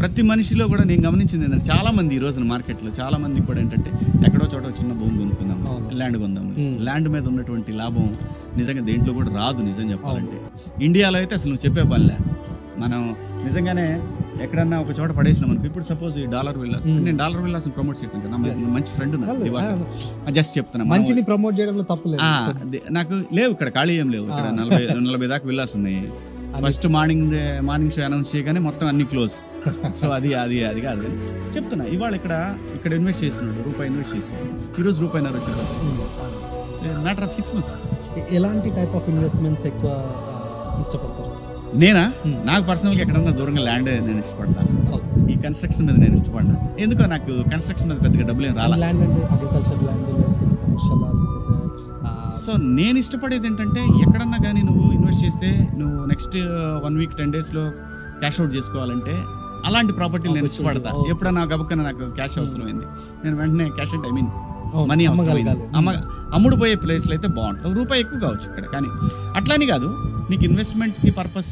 ప్రతి మనిషిలో కూడా నేను గమనించింది ఏంటంటే చాలా మంది ఈ రోజున మార్కెట్లో చాలా మంది కూడా ఏంటంటే ఎక్కడో చోట చిన్న భూమి కొనుక్కుందాం, ల్యాండ్ కొందాం. ల్యాండ్ మీద ఉన్నటువంటి లాభం నిజంగా దేంట్లో కూడా రాదు. నిజం చెప్పాలంటే ఇండియాలో అయితే అసలు నువ్వు చెప్పే పనిలే. మనం నిజంగానే ఎక్కడన్నా ఒక చోట పడేసినాం అనుకో. ఇప్పుడు సపోజ్ ఈ డాలర్ విల్లాస్, నేను డాలర్ విల్లాస్ ప్రమోట్ చేయడం కదా, మంచి ఫ్రెండ్ జస్ట్ చెప్తున్నా, మంచిని ప్రమోట్ చేయడంలో తప్పు లేదు. నాకు లేవు ఇక్కడ, ఖాళీ ఏం లేవు ఇక్కడ. 40 దాకా విల్లాస్ ఉన్నాయి. ఫస్ట్ మార్నింగ్ షో అనౌన్స్ చేయగానే మొత్తం అన్ని క్లోజ్. సో అది కాదు చెప్తున్నా. ఇవాళ ఇక్కడ ఇన్వెస్ట్ చేస్తున్నాడు, రూపాయి ఇన్వెస్ట్ చేస్తున్నాడు, ఈరోజు రూపాయిన్నర వచ్చేది. Matter of 6 months. ఎలాంటి టైప్ ఆఫ్ ఇన్వెస్ట్మెంట్స్ ఎక్కువ ఇష్టపడతారు? నేనా? నాకు పర్సనల్గా ఎక్కడన్నా దూరంగా ల్యాండ్ నేను ఇష్టపడతాను. ఈ కన్స్ట్రక్షన్ మీద నేను ఇష్టపడ్డా. ఎందుకో నాకు కన్స్ట్రక్షన్ మీద పెద్దగా డబ్బులు ఏం రాలా. ల్యాండ్ అంటే అగ్రికల్చర్ ల్యాండ్ లేకపోతే కమర్షియల్. సో నేను ఇష్టపడేది ఏంటంటే ఎక్కడన్నా కానీ నువ్వు ఇన్వెస్ట్ చేస్తే నువ్వు నెక్స్ట్ 1 week 10 daysలో క్యాష్ అవుట్ చేసుకోవాలంటే అలాంటి ప్రాపర్టీలు నేను ఇష్టపడతా. ఎప్పుడన్నా గబక్కన నాకు క్యాష్ అవసరమైంది, నేను వెంటనే క్యాష్ అంటే మనీ అవసరమైంది అమ్ముడు పోయే ప్లేస్లో అయితే బాగుంటుంది. రూపాయి ఎక్కువ కావచ్చు ఇక్కడ, కానీ అట్లాని కాదు, నీకు ఇన్వెస్ట్మెంట్కి పర్పస్